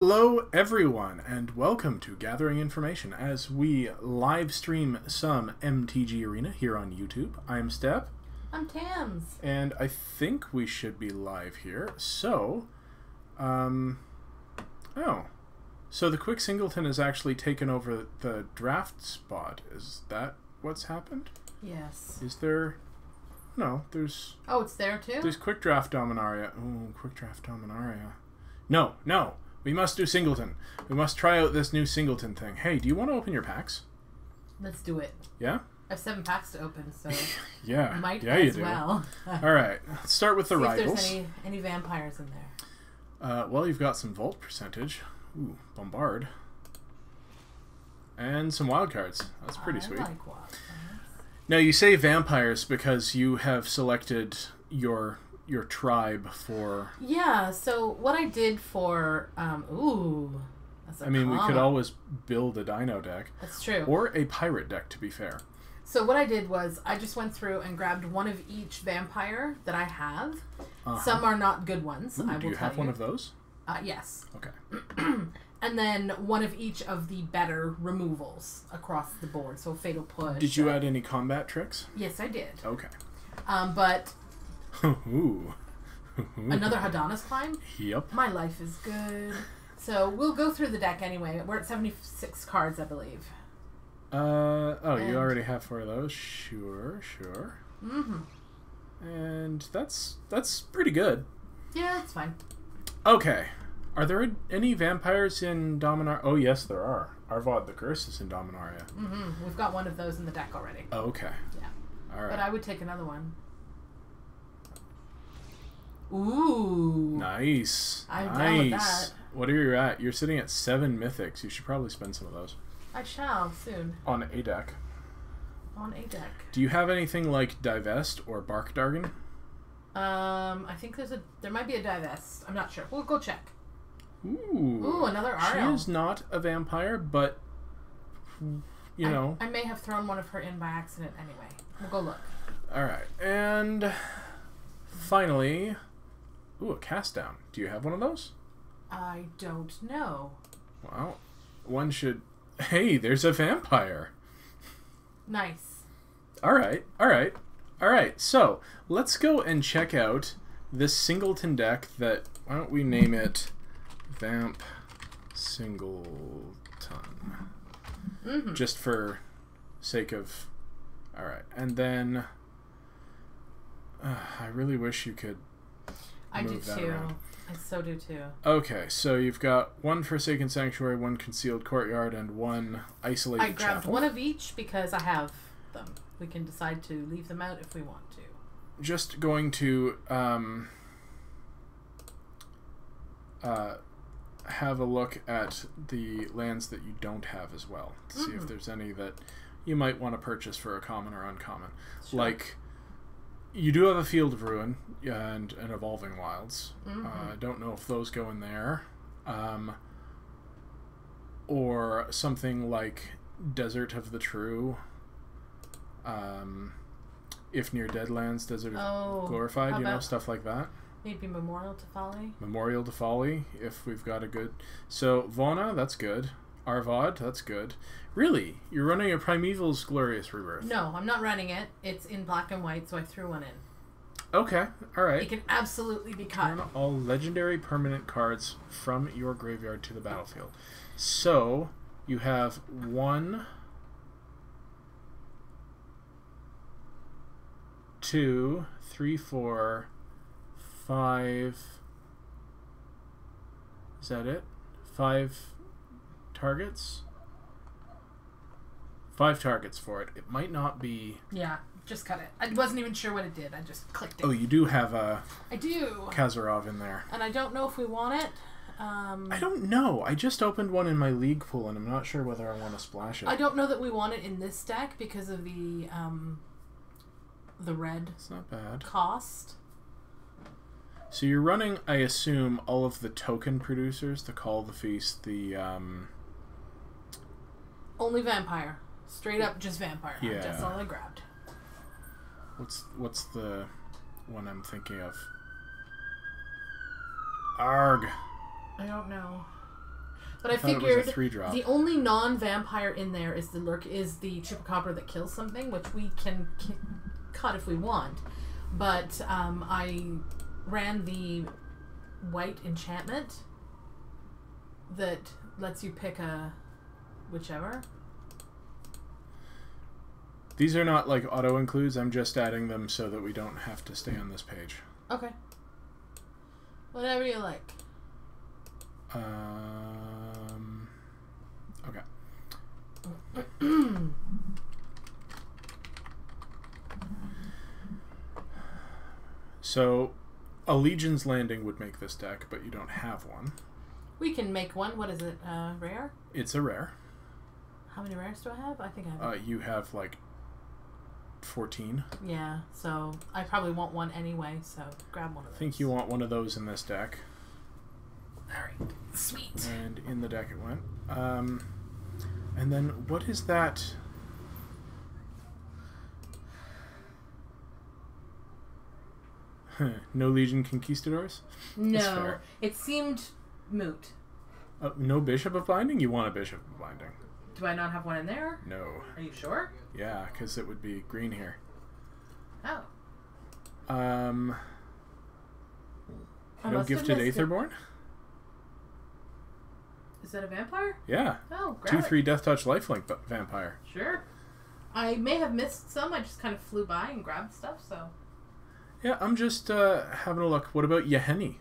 Hello everyone and welcome to Gathering Information as we live stream some MTG Arena here on YouTube. I'm Step. I'm Tams. And I think we should be live here. So, so the Quick Singleton has actually taken over the draft spot. Is that what's happened? Yes. Is there... No, there's... Oh, it's there too? There's Quick Draft Dominaria. Oh, Quick Draft Dominaria. No. We must do Singleton. We must try out this new Singleton thing. Hey, do you want to open your packs? Let's do it. Yeah? I have 7 packs to open, so yeah, might yeah, as you do. well. All right, let's start with the rivals. If there's any vampires in there. Well, you've got some Vault percentage. Ooh, Bombard. And some wild cards. That's pretty sweet. I like wild cards. Now, you say vampires because you have selected your tribe for... Yeah, so what I did for... ooh, that's a I mean, comma. we could always build a Dino deck. That's true. Or a Pirate deck, to be fair. So what I did was I just went through and grabbed one of each vampire that I have. Some are not good ones, Ooh, I will tell you. Do you have one of those? Yes. Okay. And then one of each of the better removals across the board. So Fatal Push. Did you add any combat tricks? Yes, I did. Okay. But Ooh. another Hadana's Climb? Yep. My life is good. So we'll go through the deck anyway. We're at 76 cards, I believe. You already have 4 of those. Sure. Mm-hmm. And that's pretty good. Yeah, it's fine. Okay. Are there any vampires in Dominaria? Oh, yes, there are. Arvad the Curse is in Dominaria. Mm-hmm. We've got one of those in the deck already. Oh, okay. Yeah. All right. But I would take another one. Ooh. Nice. I'm down with that. What are you at? You're sitting at 7 mythics. You should probably spend some of those. I shall soon. On a deck. On a deck. Do you have anything like Divest or Bark Dargan? I think there might be a Divest. I'm not sure. We'll go check. Ooh, another RL. She is not a vampire, but you know. I may have thrown one of her in by accident anyway. We'll go look. Alright, and finally, a Cast Down. Do you have one of those? I don't know. Well, one should... Hey, there's a vampire. Nice. Alright. So, let's go and check out this Singleton deck that... Why don't we name it Vamp Singleton? Mm-hmm. Just for sake of... Alright, and then... I really wish you could move that around. I so do too. Okay, so you've got 1 Forsaken Sanctuary, 1 Concealed Courtyard, and 1 Isolated I grabbed Chapel. one of each because I have them. We can decide to leave them out if we want to. Just going to have a look at the lands that you don't have as well to see if there's any that you might want to purchase for a common or uncommon. Sure. Like, you do have a Field of Ruin and an Evolving Wilds. I don't know if those go in there. Or something like Desert of the True. If Near Deadlands, Desert of Glorified, you know, stuff like that. Maybe Memorial to Folly? Memorial to Folly, if we've got a good... So, Vona, that's good. Arvad, that's good. Really? You're running a Primeval's Glorious Rebirth? No, I'm not running it. It's in black and white, so I threw one in. Okay, alright. It can absolutely be cut. Turn all legendary permanent cards from your graveyard to the battlefield. So, you have 1, 2, 3, 4, 5... Is that it? 5 targets? 5 targets for it. It might not be... Yeah, just cut it. I wasn't even sure what it did. I just clicked it. Oh, you do have a... I do. Kazarov in there. And I don't know if we want it. I don't know. I just opened one in my league pool, and I'm not sure whether I want to splash it. I don't know that we want it in this deck because of the red It's not bad. cost. So you're running, I assume, all of the token producers, the Call of the Feast, the... Only vampire. Straight up just vampire. Yeah. That's all I grabbed. What's the one I'm thinking of? Arg. I don't know. But I figured 3-drop. the only non-vampire in there is the chupacabra that kills something, which we can cut if we want. But I ran the white enchantment that lets you pick a whichever. These are not like auto includes. I'm just adding them so that we don't have to stay on this page. Okay. Whatever you like. Okay. So, a Legion's Landing would make this deck, but you don't have one. We can make one. What is it? Rare? It's a rare. How many rares do I have? I think I have. You have like 14. Yeah, so I probably want one anyway, so grab one of those. I think you want one of those in this deck. Alright, sweet. And in the deck it went. And then what is that? No Legion Conquistadors? No, it seemed moot. No Bishop of Binding? You want a Bishop of Binding. Do I not have one in there? No. Are you sure? Yeah, because it would be green here. Oh. No Gifted Aetherborn? Is that a vampire? Yeah. Oh, grab 2/3 Death Touch Lifelink vampire. Sure. I may have missed some. I just kind of flew by and grabbed stuff, so. Yeah, I'm just having a look. What about Yahenni?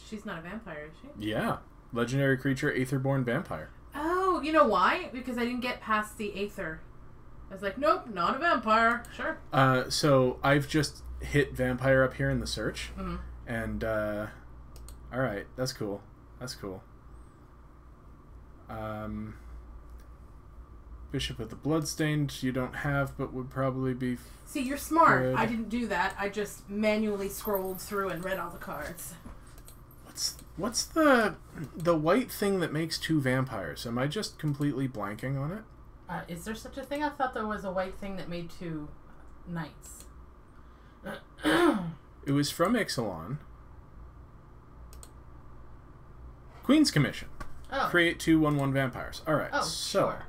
She's not a vampire, is she? Yeah. Legendary creature, Aetherborn vampire. Oh, you know why? Because I didn't get past the Aether. I was like, nope, not a vampire. Sure. So I've just hit vampire up here in the search. Mm-hmm. And, alright, that's cool. That's cool. Bishop of the Bloodstained you don't have, but would probably be... See, you're smart. Good. I didn't do that. I just manually scrolled through and read all the cards. What's the white thing that makes 2 vampires? Am I just completely blanking on it? Is there such a thing? I thought there was a white thing that made 2 knights. It was from Ixalan. Queen's Commission. Oh. Create 2 1/1 vampires. Alright, oh, so... Sure.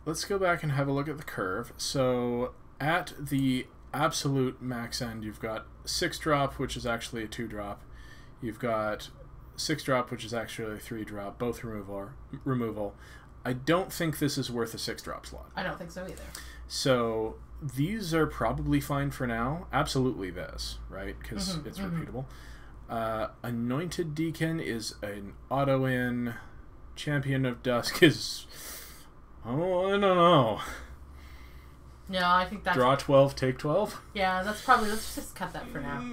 Let's go back and have a look at the curve. So, at the absolute max end, you've got 6-drop, which is actually a 2-drop. You've got 6-drop, which is actually a 3-drop, both removal. I don't think this is worth a 6-drop slot. I don't think so either. So, these are probably fine for now. Absolutely this, right? Because it's repeatable. Anointed Deacon is an auto-in. Champion of Dusk is... Oh, I don't know. No, I think that's... Draw 12, take 12? Yeah, that's probably... Let's just cut that for now.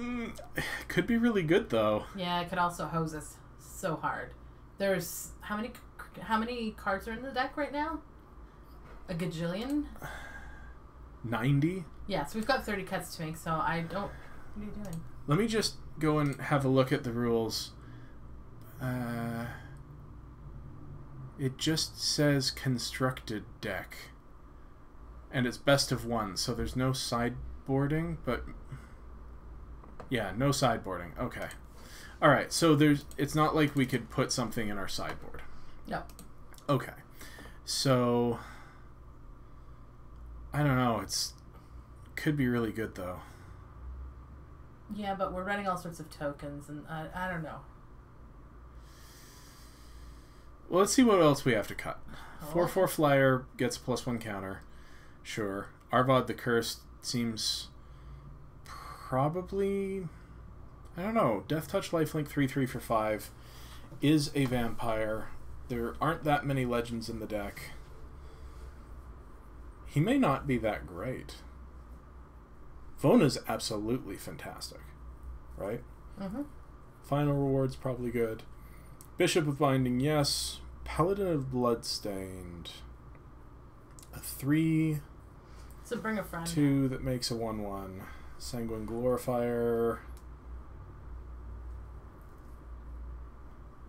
Could be really good, though. Yeah, it could also hose us so hard. There's... How many cards are in the deck right now? A gajillion? 90? Yeah, so we've got 30 cuts to make, so I don't... What are you doing? Let me just go and have a look at the rules. It just says constructed deck. And it's best of 1, so there's no sideboarding, but... Yeah, no sideboarding. Okay. Alright, so it's not like we could put something in our sideboard. No. Okay. So... I don't know, could be really good, though. Yeah, but we're running all sorts of tokens, and I don't know. Well, let's see what else we have to cut. Oh. 4/4 flyer gets a +1 counter. Sure. Arvad the Cursed seems probably... I don't know. Death Touch Lifelink 3/3 for 5 is a vampire. There aren't that many legends in the deck. He may not be that great. Vona's absolutely fantastic. Right? Mm-hmm. Final Reward's probably good. Bishop of Binding, yes. Paladin of Bloodstained. A 3... So bring a friend. 2 that makes a 1/1. Sanguine Glorifier.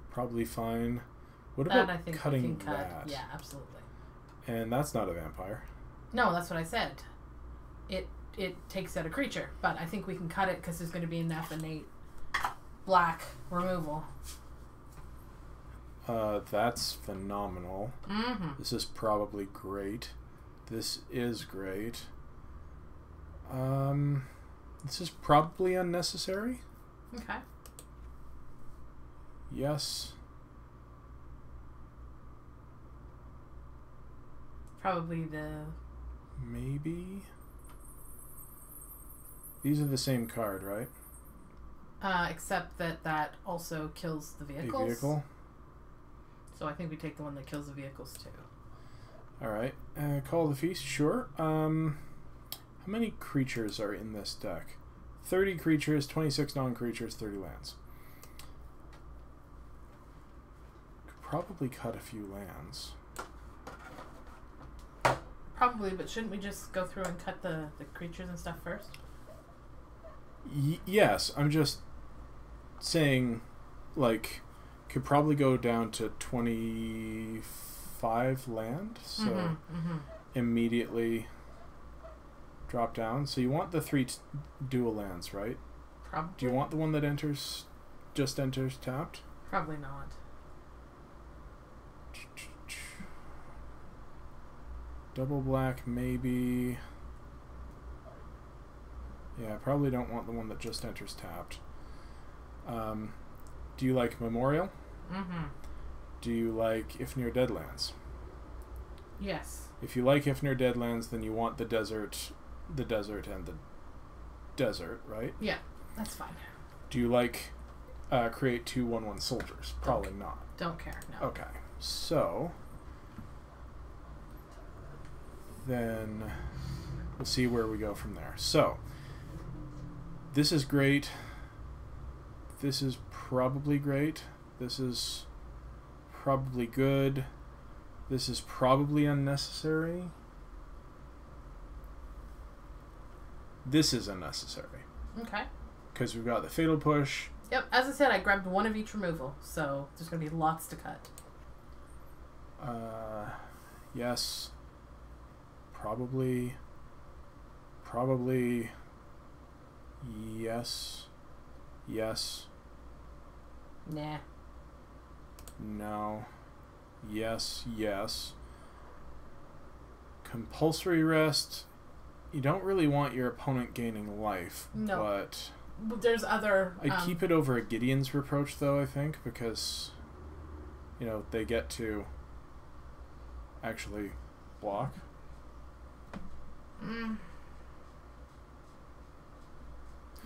Probably fine. What That about I think cutting we can cut. that? Yeah, absolutely. And that's not a vampire. No, that's what I said. It takes out a creature, but I think we can cut it because there's going to be enough innate black removal. That's phenomenal. Mm-hmm. This is probably great. This is great. This is probably unnecessary. Okay. Yes. Probably the... Maybe. These are the same card, right? Except that also kills the vehicles. A vehicle. So I think we take the one that kills the vehicles too. Alright. Call the Feast, sure. How many creatures are in this deck? 30 creatures, 26 non-creatures, 30 lands. Could probably cut a few lands. Probably, but shouldn't we just go through and cut the creatures and stuff first? Yes, I'm just saying, like, could probably go down to 25 land, so immediately drop down. So you want the 3 dual lands, right? Probably. Do you want the one that just enters tapped? Probably not. Double black, maybe. Yeah, I probably don't want the one that just enters tapped. Do you like Memorial? Mm-hmm. Do you like If Near Deadlands? Yes. If you like If Near Deadlands, then you want the desert, and the desert, right? Yeah, that's fine. Do you like create 2 1/1 soldiers? Probably not. Don't care, no. Okay, so then we'll see where we go from there. So this is great. This is probably great. This is probably good. This is probably unnecessary. This is unnecessary. Okay. Because we've got the Fatal Push. Yep, as I said, I grabbed one of each removal, so there's going to be lots to cut. Yes. Probably. Yes. Yes. Nah. No. Yes. Yes. Compulsory rest. You don't really want your opponent gaining life. No. But there's other... I'd keep it over a Gideon's Reproach, though, I think, because, you know, they get to actually block.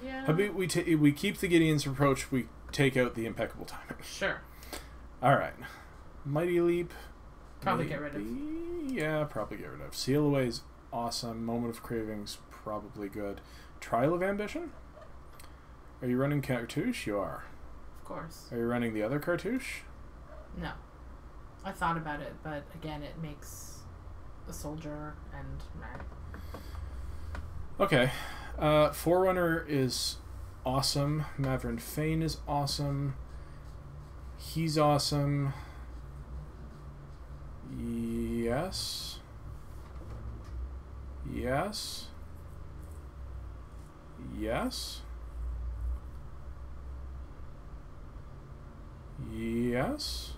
Yeah. How about we keep the Gideon's Reproach, we take out the Impeccable Timing. Sure. Alright. Mighty Leap. Probably get rid of. Yeah, probably get rid of. Seal Away's awesome. Moment of Craving's probably good. Trial of Ambition? Are you running Cartouche? You are. Of course. Are you running the other Cartouche? No. I thought about it, but again, it makes a soldier and... Okay. Forerunner is awesome. Maverick Fane is awesome. He's awesome. Yes. Yes. Yes. Yes.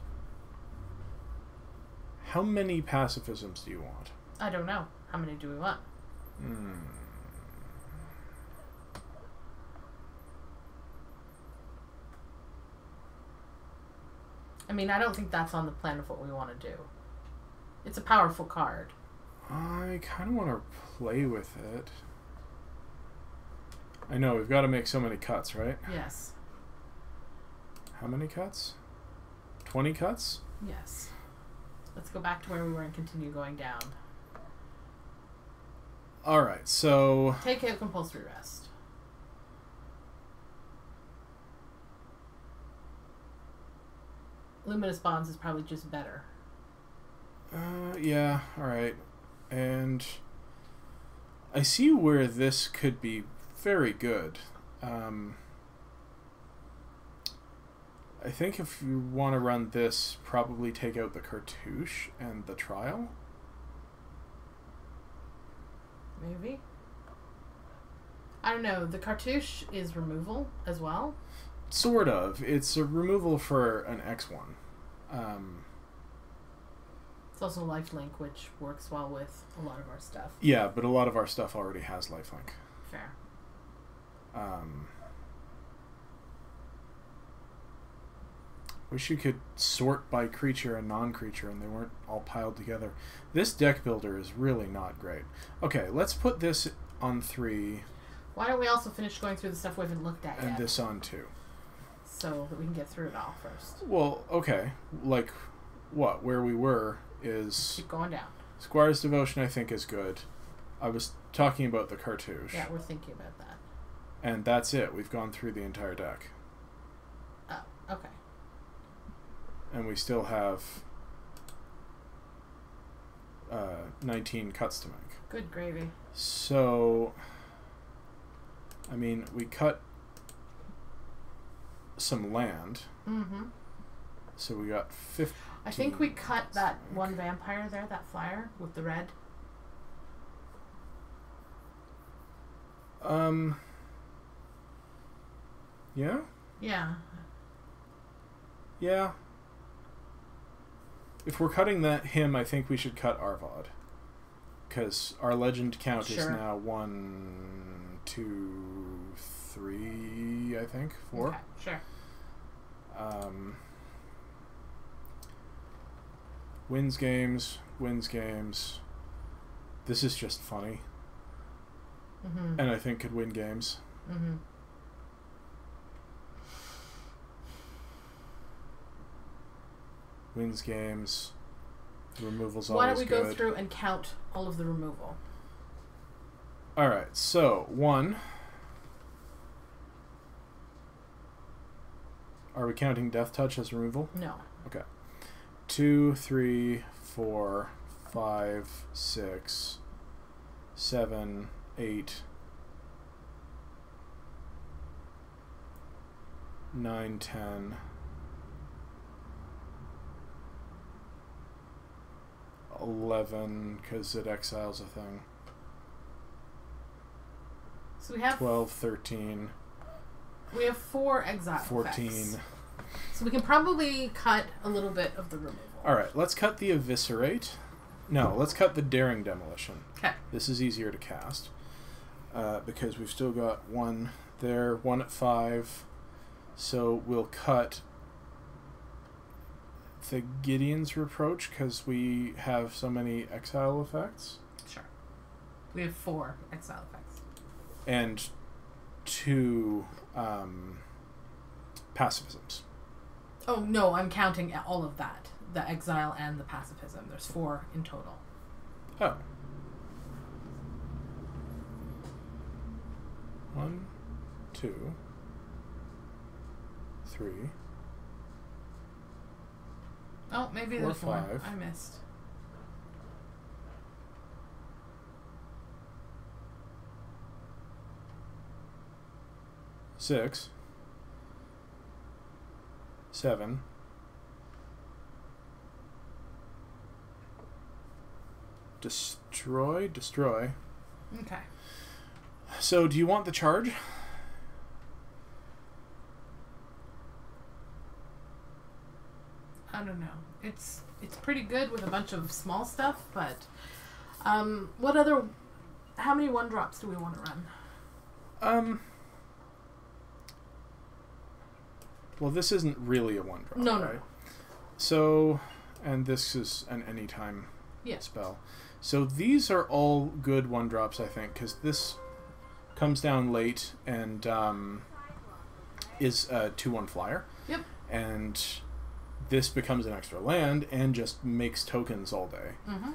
How many pacifisms do you want? I don't know. How many do we want? I mean, I don't think that's on the plan of what we want to do. It's a powerful card. I kind of want to play with it. I know, we've got to make so many cuts, right? Yes. How many cuts? 20 cuts? Yes. Let's go back to where we were and continue going down. Alright, so... Take out Compulsory Rest. Luminous Bonds is probably just better. Yeah, alright. And I see where this could be very good. I think if you want to run this, probably take out the Cartouche and the Trial. Maybe. I don't know. The Cartouche is removal as well. Sort of. It's a removal for an X1. It's also lifelink, which works well with a lot of our stuff. Yeah, but a lot of our stuff already has lifelink. Fair. Wish you could sort by creature and non-creature and they weren't all piled together. This deck builder is really not great. Okay, let's put this on 3. Why don't we also finish going through the stuff we haven't looked at yet? And this on 2. So that we can get through it all first. Well, okay. Like, what? Where we were is... Keep going down. Squire's Devotion, I think, is good. I was talking about the cartouche. Yeah, we're thinking about that. And that's it. We've gone through the entire deck. Oh, okay. And we still have 19 cuts to make. Good gravy. So, I mean, we cut some land. Mm-hmm. So we got 15. I think we cut that one vampire there, that flyer with the red. Yeah? Yeah. Yeah. If we're cutting him, I think we should cut Arvad. Because our legend count is now 1, 2, 3, I think. 4. Okay, sure. Wins games. This is just funny. Mm-hmm. And I think could win games. Mm-hmm. Wins games. Removal's Why always don't we good. go through and count all of the removal? Alright, so 1. Are we counting Death Touch as removal? No. Okay. 2, 3, 4, 5, 6, 7, 8, 9, 10, 11, because it exiles a thing. So we have 12, 13. We have 4 exile 14. effects. So we can probably cut a little bit of the removal. Alright, let's cut the Eviscerate. No, let's cut the Daring Demolition. Okay. This is easier to cast. Because we've still got 1 there, 1 at 5. So we'll cut the Gideon's Reproach because we have so many exile effects. Sure. We have 4 exile effects. And 2 pacifisms. Oh, no, I'm counting all of that. The exile and the pacifism. There's 4 in total. Oh. 1, 2, 3. Oh, maybe 4, there's 1 5. I missed. 6, 7, destroy. Okay. So, do you want the charge? I don't know. It's pretty good with a bunch of small stuff, but how many 1-drops do we want to run? Well, this isn't really a 1-drop, No, right? no. So, and this is an anytime spell. So these are all good 1-drops, I think, because this comes down late and is a 2/1 flyer. Yep. And this becomes an extra land and just makes tokens all day. Mm-hmm.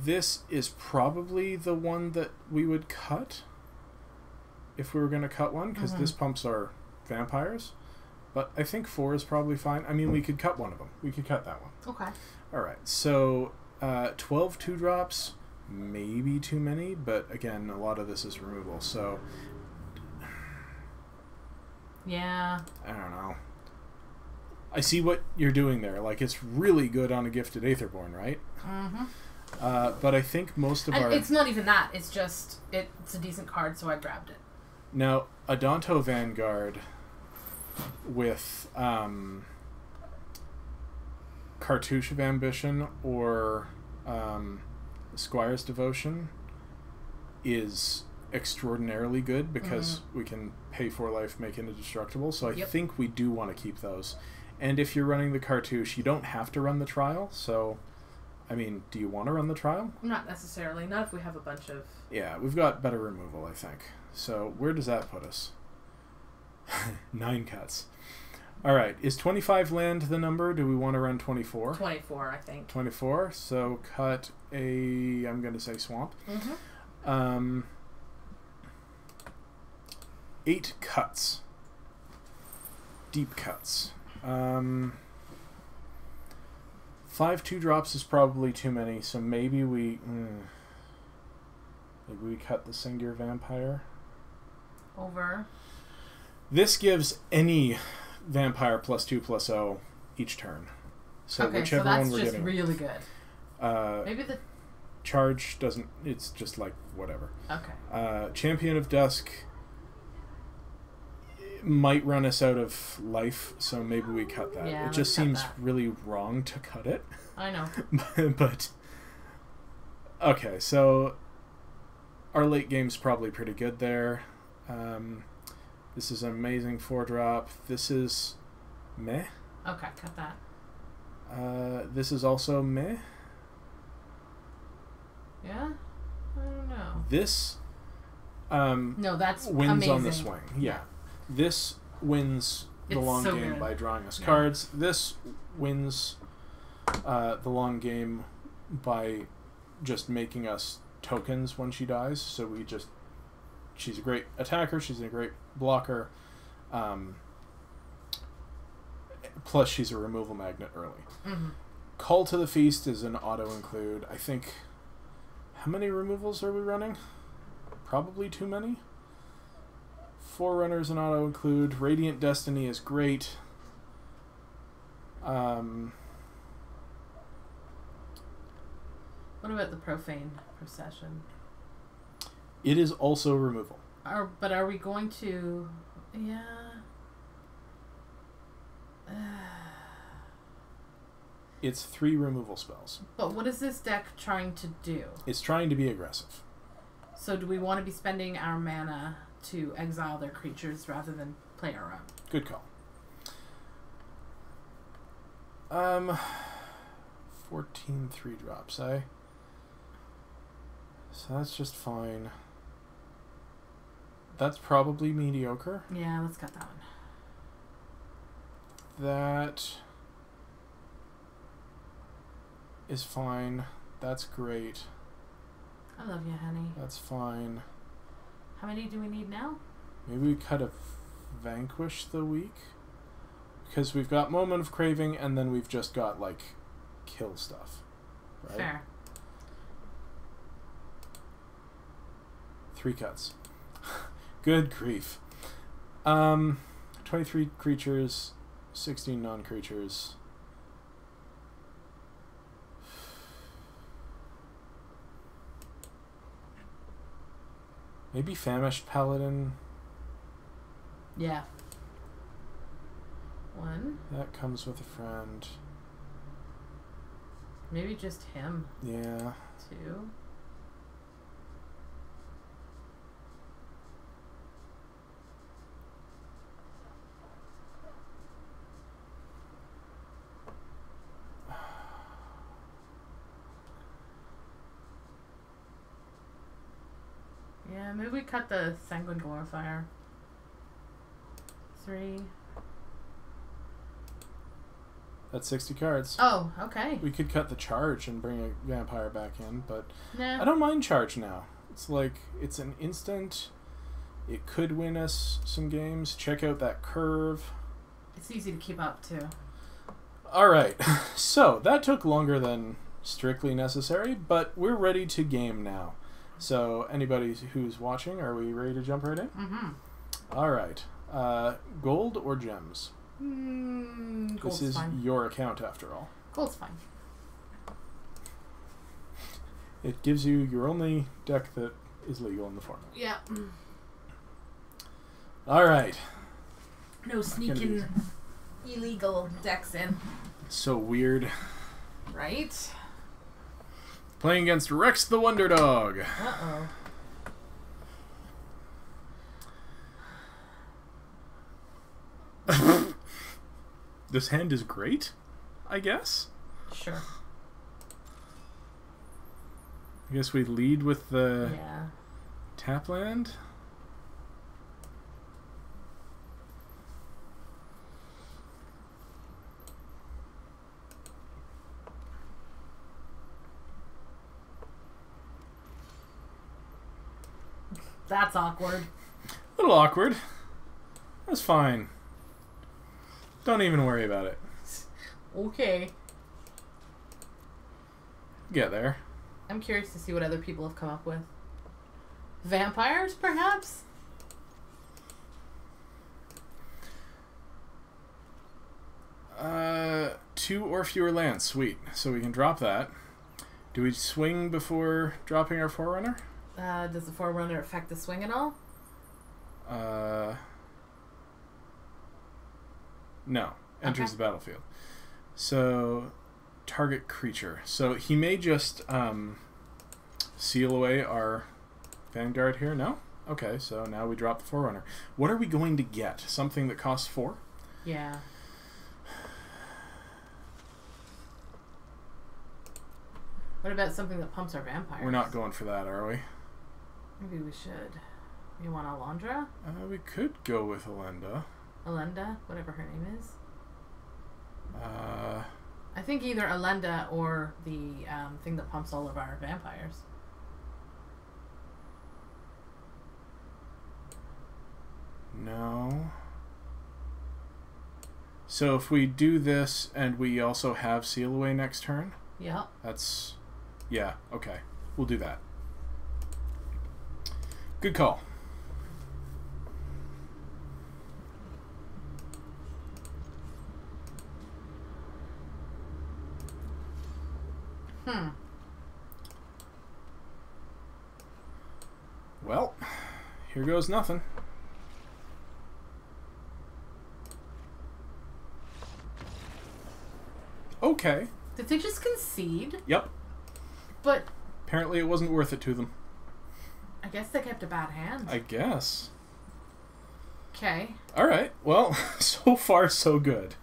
This is probably the one that we would cut if we were going to cut one, because this pumps our vampires. But I think 4 is probably fine. I mean, we could cut one of them. We could cut that one. Okay. All right. So 12 2-drops, maybe too many, but again, a lot of this is removal. So yeah. I don't know. I see what you're doing there. Like, it's really good on a Gifted Aetherborn, right? Mm-hmm. But I think most of our... It's not even that. It's just, it's a decent card, so I grabbed it. Now, Adonto Vanguard with Cartouche of Ambition or Squire's Devotion is extraordinarily good because we can pay for life, make it indestructible. So I think we do want to keep those. And if you're running the Cartouche, you don't have to run the trial. So, I mean, do you want to run the trial? Not necessarily. Not if we have a bunch of... Yeah, we've got better removal, I think. So where does that put us? 9 cuts. All right. Is 25 land the number? Do we want to run 24? 24, I think. 24. So cut a... I'm going to say swamp. 8 cuts. Deep cuts. 5 2-drops is probably too many, so maybe we... maybe we cut the Singular Vampire. Over. This gives any vampire +2/+0 each turn. So okay, whichever so that's one we're just getting. really good. Maybe the... Charge doesn't... It's just like whatever. Okay. Champion of Dusk might run us out of life, so maybe we cut that. Yeah, it just seems really wrong to cut it. I know. But okay, so our late game's probably pretty good there. This is an amazing 4-drop. This is meh. Okay, cut that. This is also meh. Yeah? I don't know. This no, that's wins amazing. on the swing. Yeah. This wins the long so game good. by drawing us cards. This wins the long game by just making us tokens when she dies. So we just... She's a great attacker. She's a great blocker. Plus, she's a removal magnet early. Call to the Feast is an auto-include. I think... How many removals are we running? Probably too many. Forerunners and auto-include. Radiant Destiny is great. What about the Profane Procession? It is also removal. But are we going to... Yeah... It's 3 removal spells. But what is this deck trying to do? It's trying to be aggressive. So do we want to be spending our mana to exile their creatures rather than play our own? Good call. 14 3-drops, eh? So that's just fine. That's probably mediocre. Yeah, let's cut that one. That is fine. That's great. I love you, honey. That's fine. How many do we need now? Maybe we cut a Vanquish the week? Because we've got Moment of Craving, and then we've just got, like, kill stuff. Right? Fair. 3 cuts. Good grief. 23 creatures, 16 non-creatures. Maybe Famished Paladin. Yeah. 1. That comes with a friend. Maybe just him. Yeah. 2. Yeah, maybe we cut the Sanguine Glorifier. 3. That's 60 cards. Oh, okay. We could cut the Charge and bring a vampire back in, but Nah. I don't mind Charge now. It's like, it's an instant. It could win us some games. Check out that curve. It's easy to keep up, too. Alright, so that took longer than strictly necessary, but we're ready to game now. So, anybody who's watching, are we ready to jump right in? Mm-hmm. Alright. Gold or gems? Gold's This is fine. your account, after all. Gold's fine. It gives you your only deck that is legal in the format. Yeah. Alright. No sneaking illegal decks in. It's so weird. Right? Playing against Rex the Wonder Dog. Uh-oh. This hand is great, I guess. Sure. I guess we lead with the Yeah. tap land. That's awkward. A little awkward. That's fine. Don't even worry about it. Okay. Get there. I'm curious to see what other people have come up with. Vampires, perhaps? Two or fewer lands. Sweet. So we can drop that. Do we swing before dropping our Forerunner? Does the Forerunner affect the swing at all? No. Enters the battlefield. So, target creature. So he may just seal away our Vanguard here. No? Okay, so now we drop the Forerunner. What are we going to get? Something that costs 4? Yeah. What about something that pumps our vampires? We're not going for that, are we? Maybe we should. You want Alondra? We could go with Alenda. Alenda? Whatever her name is. I think either Alenda or the thing that pumps all of our vampires. No. So if we do this and we also have Seal Away next turn, Yeah. that's... Yeah, okay. We'll do that. Good call. Well, here goes nothing. Okay. Did they just concede? Yep. But Apparently it wasn't worth it to them. I guess they kept a bad hand. I guess. Okay. Alright, well, so far so good.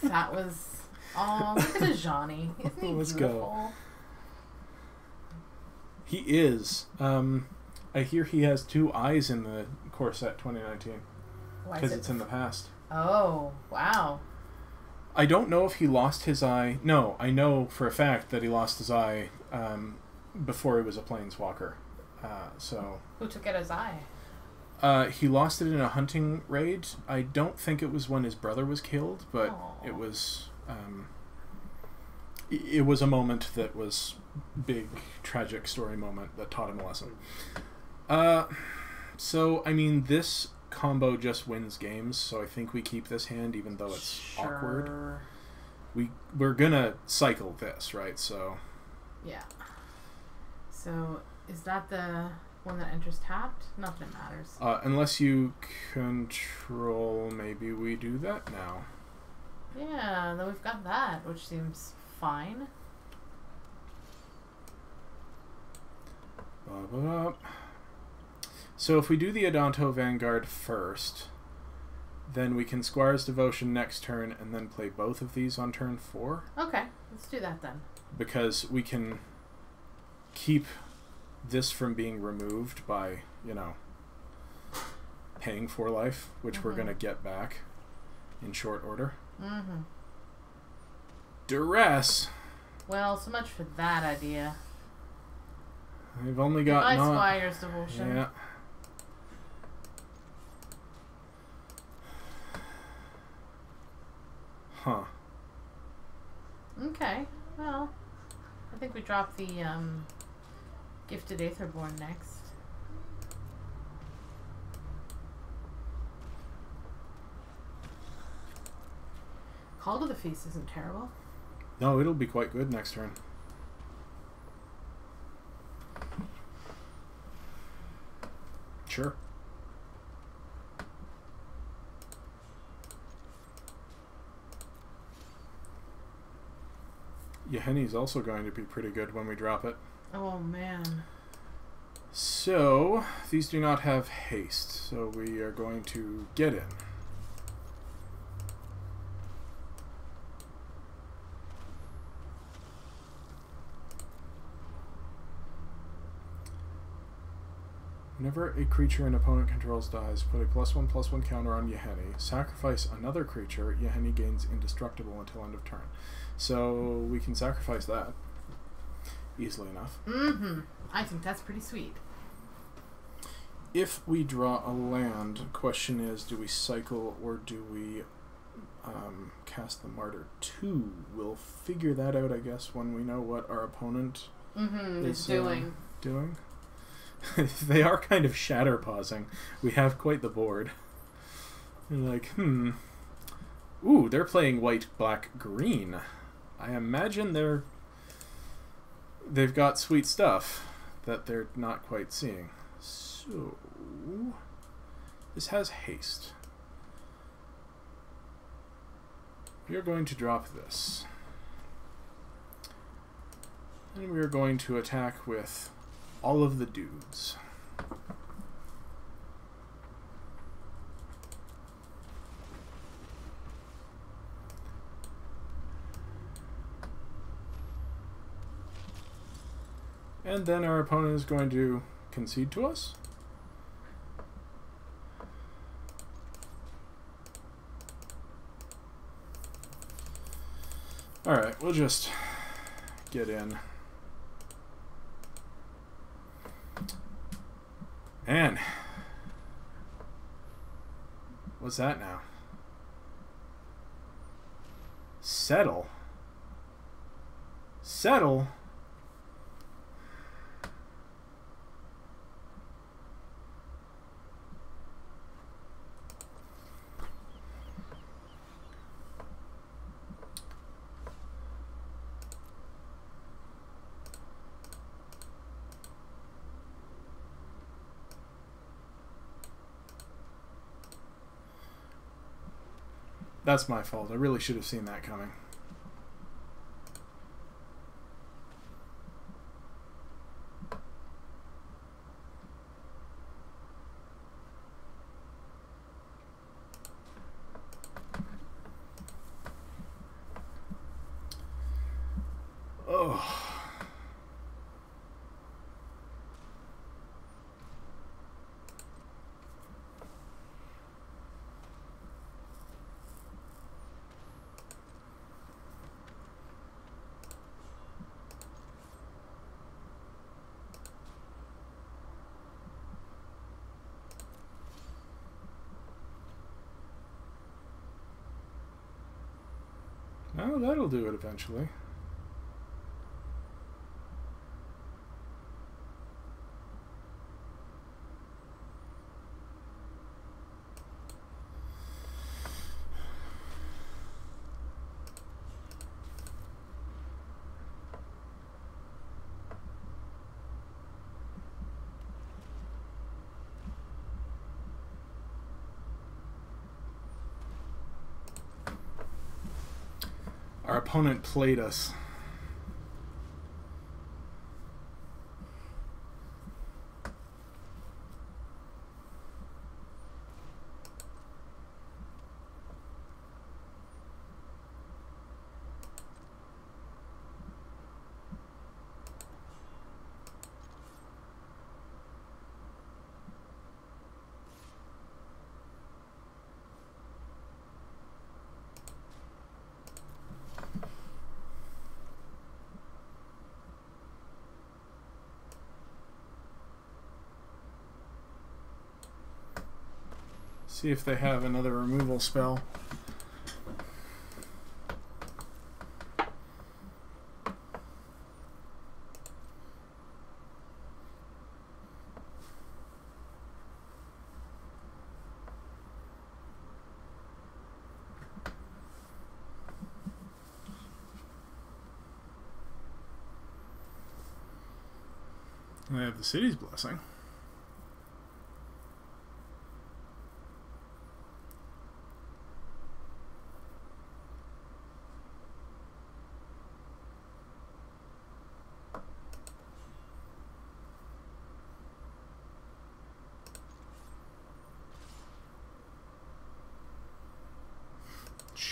That was... Oh, look at Johnny. Isn't he Let's beautiful? go. He is. I hear he has 2 eyes in the core set 2019. Because it's in the past. Oh, wow. I don't know if he lost his eye. No, I know for a fact that he lost his eye before he was a planeswalker. So Who took out his eye? he lost it in a hunting raid. I don't think it was when his brother was killed, but Aww. it was. It was a moment that was big, tragic story moment that taught him a lesson. So I mean, this combo just wins games, so I think we keep this hand even though it's awkward. We're gonna cycle this, right? So yeah. So is that the one that enters tapped? Not that it matters. unless you control, maybe we do that now. Yeah, then we've got that, which seems fine. So if we do the Adanto Vanguard first, then we can Squire's Devotion next turn and then play both of these on turn 4. Okay, let's do that then. Because we can keep this from being removed by, you know, paying for life, which we're going to get back in short order. Duress! Well, so much for that idea. We've only got Goodbye, Squire's Devotion. Yeah. Huh. Okay, well, I think we drop the Gifted Aetherborn next. Call to the Feast isn't terrible. No, it'll be quite good next turn. Sure. Yeheni's also going to be pretty good when we drop it. Oh, man. So, these do not have haste, so we are going to get in. Whenever a creature an opponent controls dies, put a +1/+1 counter on Yeheni. Sacrifice another creature. Yeheni gains indestructible until end of turn. So we can sacrifice that easily enough. Mm-hmm. I think that's pretty sweet. If we draw a land, question is, do we cycle or do we cast the Martyr 2? We'll figure that out, I guess, when we know what our opponent is doing. They are kind of shatter pausing. We have quite the board. They're like, Ooh, they're playing white, black, green. I imagine they've got sweet stuff that they're not quite seeing. So this has haste. We are going to drop this. And we are going to attack with all of the dudes. And then our opponent is going to concede to us. Alright, we'll just get in. Man. What's that now? Settle. Settle? That's my fault. I really should have seen that coming. Oh. Well, that'll do it eventually. Our opponent played us. See if they have another removal spell. They have the city's blessing.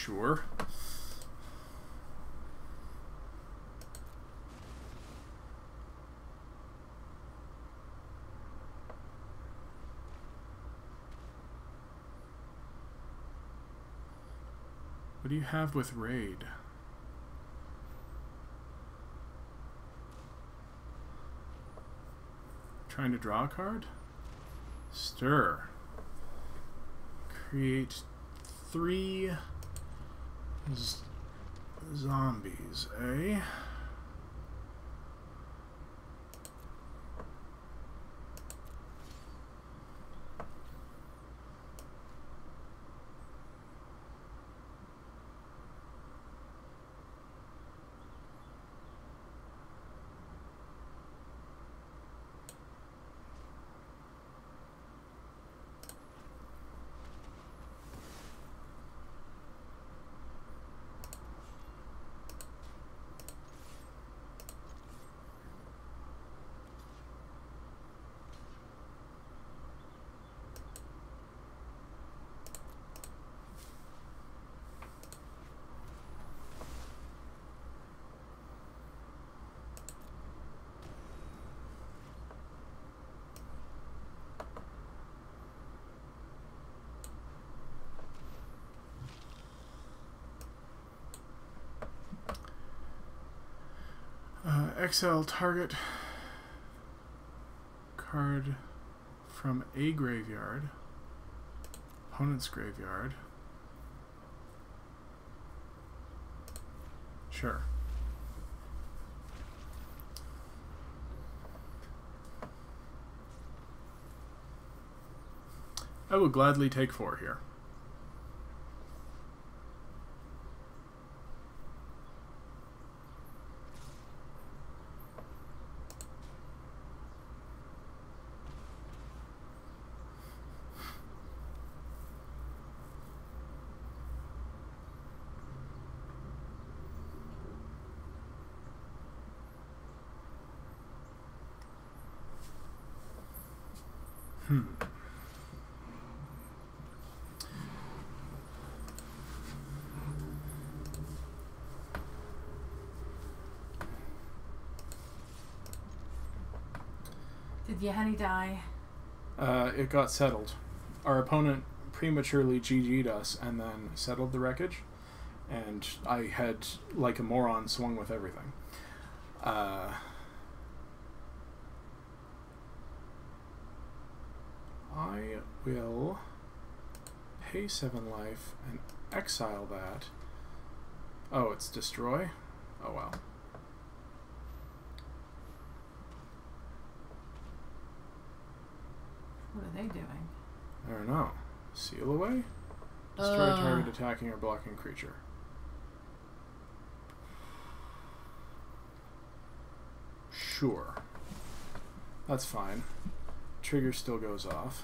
Sure. What do you have with raid? Trying to draw a card? Stir. Create 3 zombies, eh? Exile target card from a graveyard, opponent's graveyard. Sure. I will gladly take 4 here. Did Yehani die? It got settled. Our opponent prematurely GG'd us and then settled the wreckage, and I had, like a moron, swung with everything. I will pay 7 life and exile that. Oh, it's destroy? Oh well. What are they doing? I don't know. Seal away? Destroy target attacking or blocking creature. Sure. That's fine. Trigger still goes off.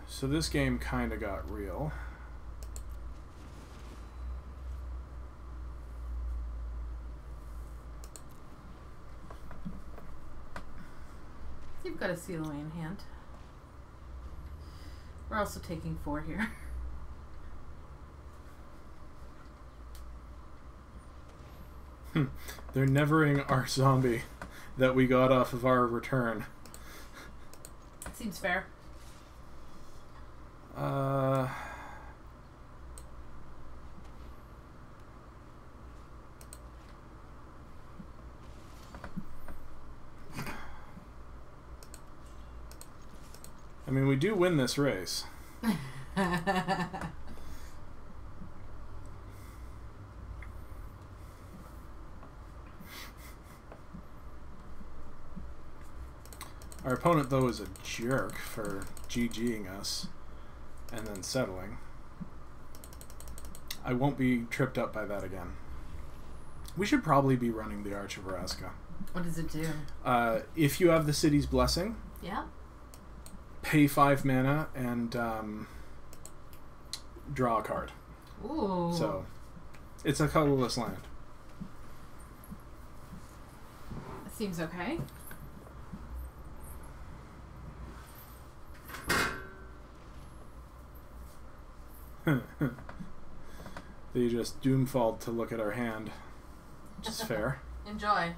So this game kinda got real. You've got a seal away in hand. We're also taking 4 here. They're nevering our zombie that we got off of our return. Seems fair. I mean, we do win this race. Our opponent, though, is a jerk for GGing us and then settling. I won't be tripped up by that again. We should probably be running the Arch of Vraska. What does it do? If you have the City's Blessing, yeah, pay 5 mana and draw a card. Ooh. So, it's a colorless land. Seems okay. They just doomfalled to look at our hand, which is fair. Enjoy.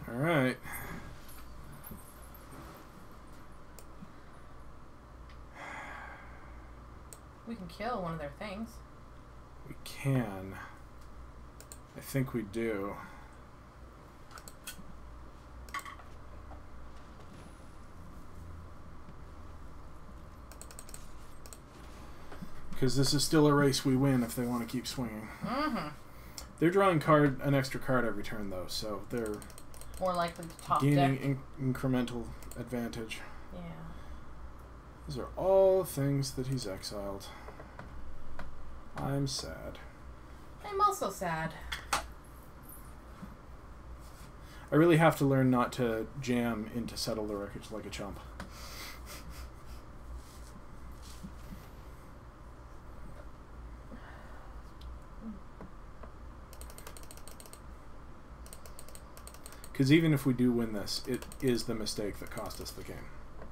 All right. We can kill one of their things. We can. I think we do. Because this is still a race we win if they want to keep swinging. Mm-hmm. They're drawing an extra card every turn, though, so they're more likely to top gaining incremental advantage. Yeah. These are all things that he's exiled. I'm sad. I'm also sad. I really have to learn not to jam into Settle the Wreckage like a chump. Because even if we do win this, it is the mistake that cost us the game.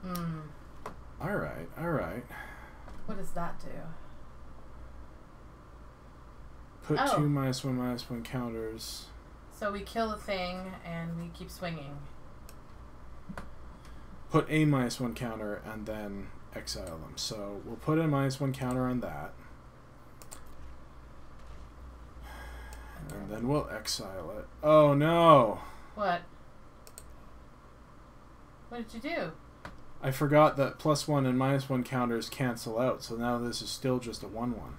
Hmm. Alright, alright. What does that do? Put 2 -1/-1 counters. So we kill a thing and we keep swinging. Put a -1 counter and then exile them. So we'll put a -1 counter on that. And then we'll exile it. Oh no! What? What did you do? I forgot that +1 and -1 counters cancel out, so now this is still just a 1/1.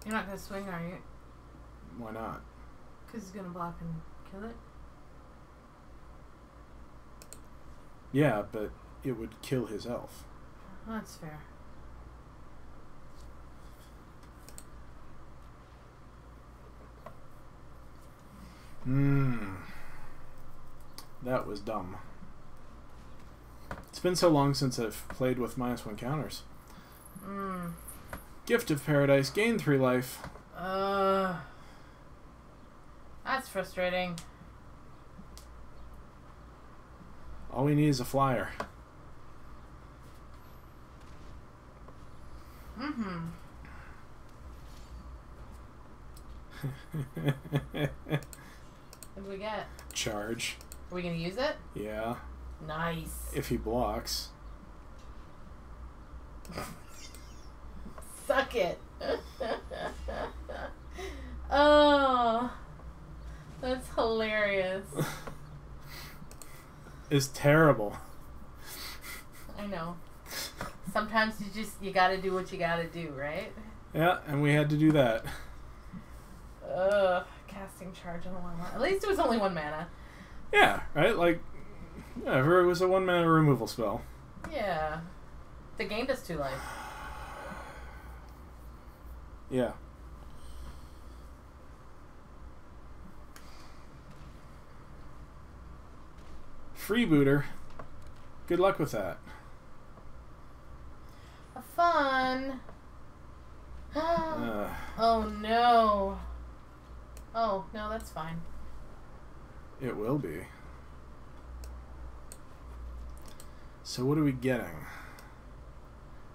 You're not going to swing, are you? Why not? Because he's going to block and kill it? Yeah, but it would kill his elf. That's fair. That was dumb. It's been so long since I've played with -1 counters. Gift of Paradise, gain 3 life. That's frustrating. All we need is a flyer. Mm-hmm. What do we get? Charge. Are we going to use it? Yeah. Nice. If he blocks. Suck it. Oh. That's hilarious. It's terrible. I know. Sometimes you gotta do what you gotta do, right? Yeah, and we had to do that. Ugh. Casting charge on 1 mana. At least it was only 1 mana. Yeah, right? Like, whatever, it was a 1 mana removal spell. Yeah. The game does 2 life. Yeah. Freebooter. Good luck with that. Fun. Oh no. Oh no, that's fine. It will be. So what are we getting?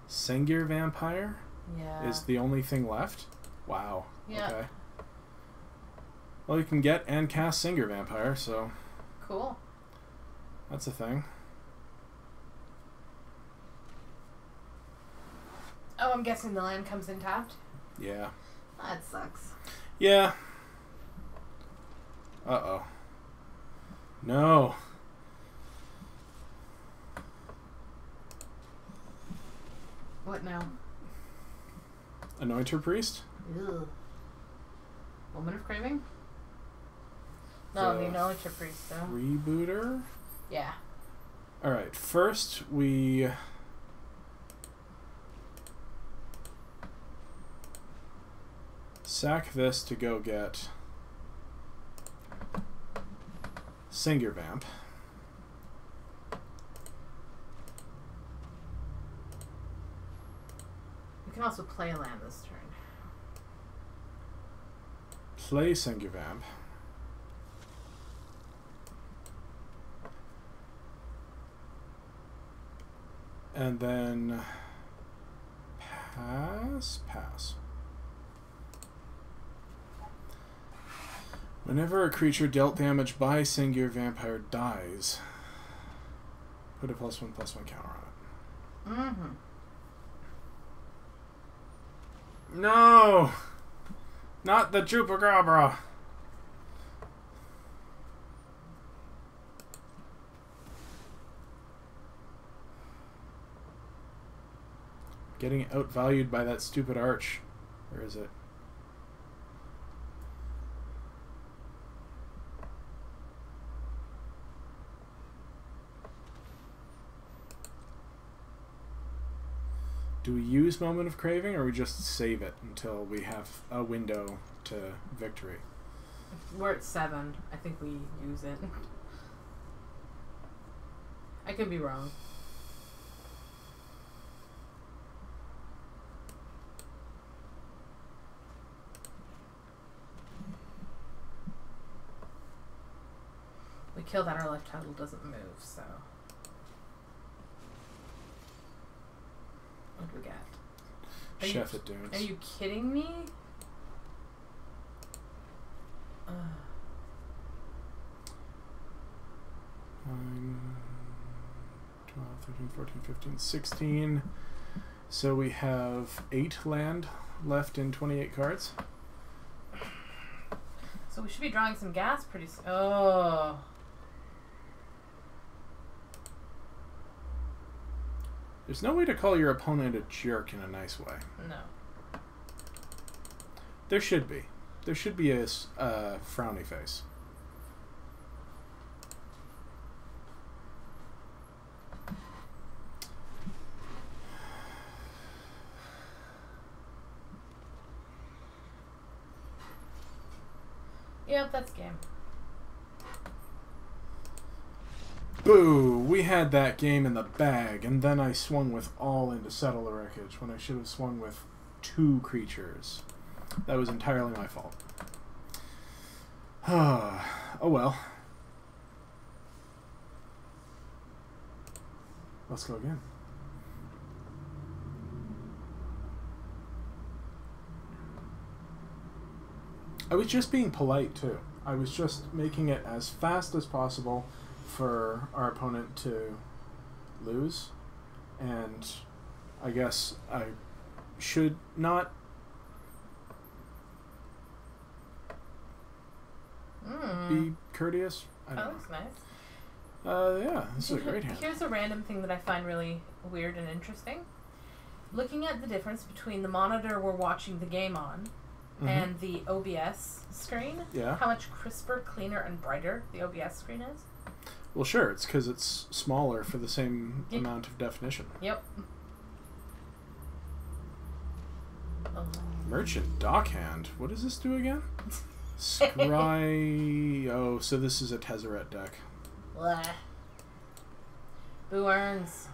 Sengir Vampire? Yeah. Is the only thing left? Wow. Yeah. Okay. Well, you can get and cast Sengir Vampire, so... Cool. That's a thing. Oh, I'm guessing the land comes in tapped? Yeah. That sucks. Yeah. Uh-oh. No. What now? Anointer Priest? Ew. Woman of Craving? No, the Anointer Priest, though. Freebooter? Yeah. Alright, first we... sack this to go get Sengir Vamp. can also play a land this turn. Play Singular Vamp. And then pass. Whenever a creature dealt damage by Singular Vampire dies, put a +1/+1 counter on it. Mm-hmm. No! Not the Chupacabra! Getting outvalued by that stupid arch. Where is it? Do we use Moment of Craving, or we just save it until we have a window to victory? We're at 7. I think we use it. I could be wrong. We kill that, our left handle doesn't move, so... What do we get? Chef at Dunes. Are you kidding me? 9, 12, 13, 14, 15, 16. So we have 8 land left in 28 cards. So we should be drawing some gas pretty soon. Oh. There's no way to call your opponent a jerk in a nice way. No. There should be. There should be a frowny face. Yep, that's game. Boo! We had that game in the bag, and then I swung with all into Settle the Wreckage when I should have swung with 2 creatures. That was entirely my fault. Oh well. Let's go again. I was just being polite, too. I was just making it as fast as possible for our opponent to lose, and I guess I should not be courteous. I don't That know. looks nice. Yeah, this is a great hand. Here's a random thing that I find really weird and interesting. Looking at the difference between the monitor we're watching the game on and the OBS screen, Yeah. how much crisper, cleaner, and brighter the OBS screen is. Well, sure, it's because it's smaller for the same amount of definition. Yep. Oh. Merchant Dockhand. What does this do again? Scry... Oh, so this is a Tezzeret deck. Blah. Boo earns.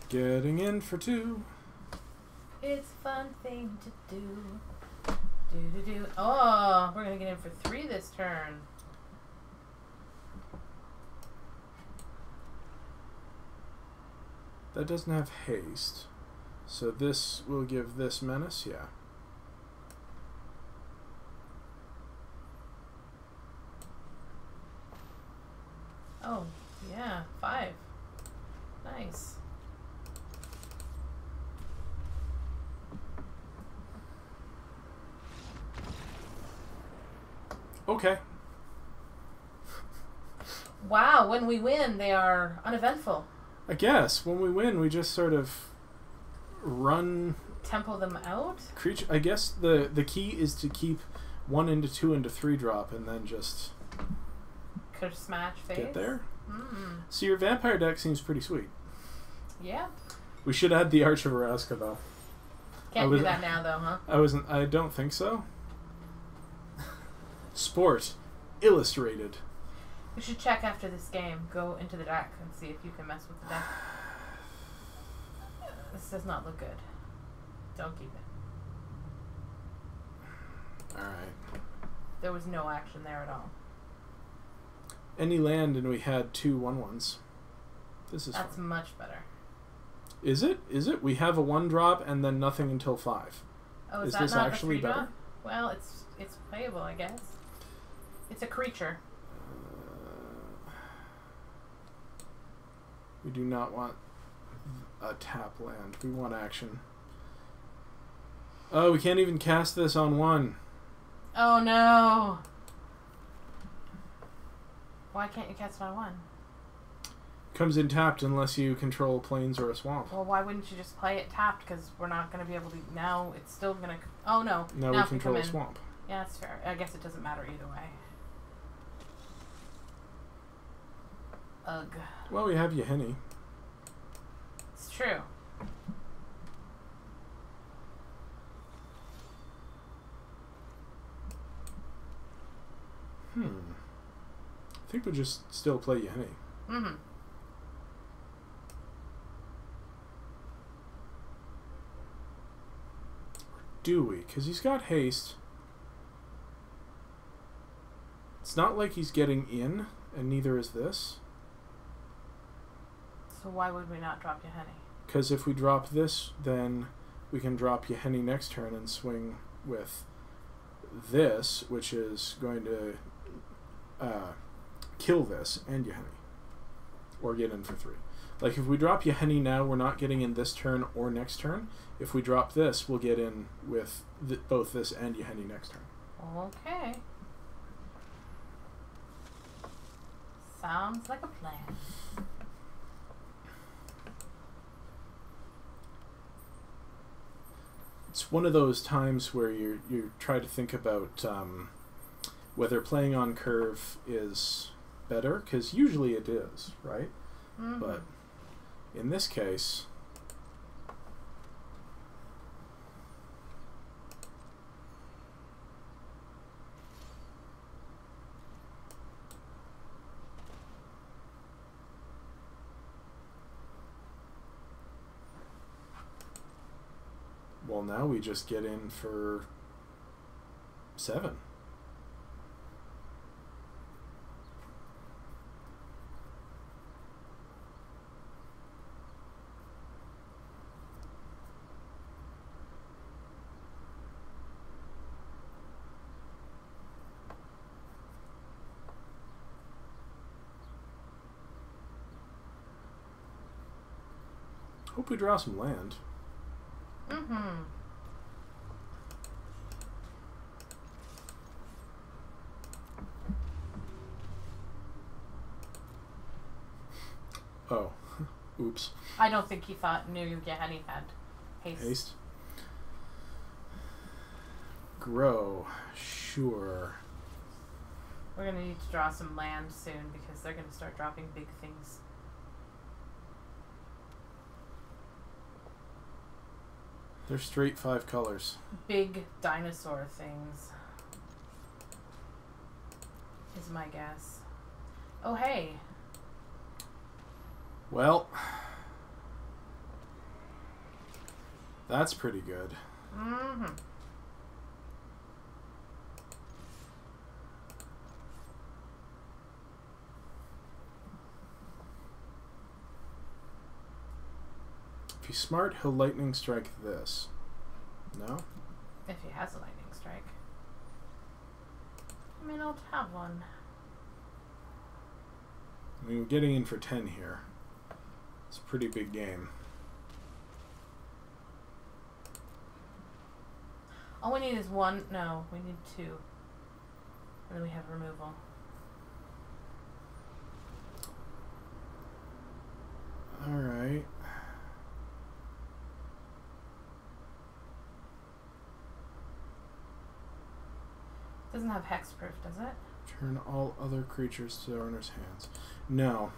Getting in for 2. It's a fun thing to do. Do. Oh, we're gonna get in for 3 this turn. That doesn't have haste. So this will give this menace, yeah. Oh, yeah, 5. Nice. Okay. Wow, when we win, they are uneventful. I guess when we win, we just sort of run Tempo them out? creature. I guess the key is to keep 1 into 2 into 3 drop and then just Could smash face? get there. Mm. So your vampire deck seems pretty sweet. Yeah. We should add the Arch of Araska though. Can't do that now, though, huh? I don't think so. Sport Illustrated. We should check after this game. Go into the deck and see if you can mess with the deck. This does not look good. Don't keep it. Alright. There was no action there at all. Any land, and we had 2 1/1s. This is That's fun. much better. Is it? Is it? We have a 1-drop and then nothing until 5. Oh, is that this not actually the 3-drop? better? Well, it's playable, I guess. It's a creature. We do not want a tap land. We want action. Oh, we can't even cast this on 1. Oh no! Why can't you cast it on 1? Comes in tapped unless you control plains or a swamp. Well, why wouldn't you just play it tapped? Because we're not going to be able to... Now it's still going to... Oh no. Now we control a swamp. Yeah, that's fair. I guess it doesn't matter either way. Ugh. Well, we have Yahenni. It's true. I think we'll just still play Yahenni. Mm-hmm. Do we? Because he's got haste. It's not like he's getting in, and neither is this. So why would we not drop Yahenni? Because if we drop this, then we can drop Yahenni next turn and swing with this, which is going to kill this and Yahenni. Or get in for 3. Like, if we drop Yahenni now, we're not getting in this turn or next turn. If we drop this, we'll get in with both this and Yahenni next turn. Okay. Sounds like a plan. It's one of those times where you try to think about whether playing on curve is better, because usually it is, right? Mm-hmm. But in this case, well, now we just get in for 7. Hope we draw some land. Mm-hmm. Oh. Oops. I don't think he knew Yahenni had haste. Haste. Grow. Sure. We're going to need to draw some land soon because they're going to start dropping big things. They're straight 5 colors. Big dinosaur things is my guess. Oh, hey. Well, that's pretty good. Mm-hmm. If he's smart, he'll lightning strike this. No? If he has a lightning strike. I mean, I'll have one. I mean, we're getting in for 10 here. It's a pretty big game. All we need is 1. No, we need 2. And then we have removal. Alright. Doesn't have hexproof, does it? Turn all other creatures to the owner's hands. No.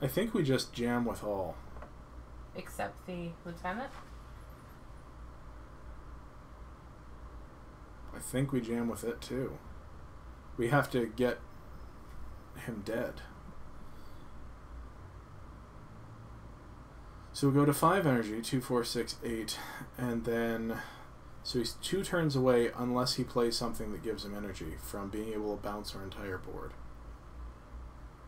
I think we just jam with all. Except the lieutenant? I think we jam with it too. We have to get him dead. So we go to 5 energy, 2, 4, 6, 8, and then... So he's 2 turns away unless he plays something that gives him energy from being able to bounce our entire board.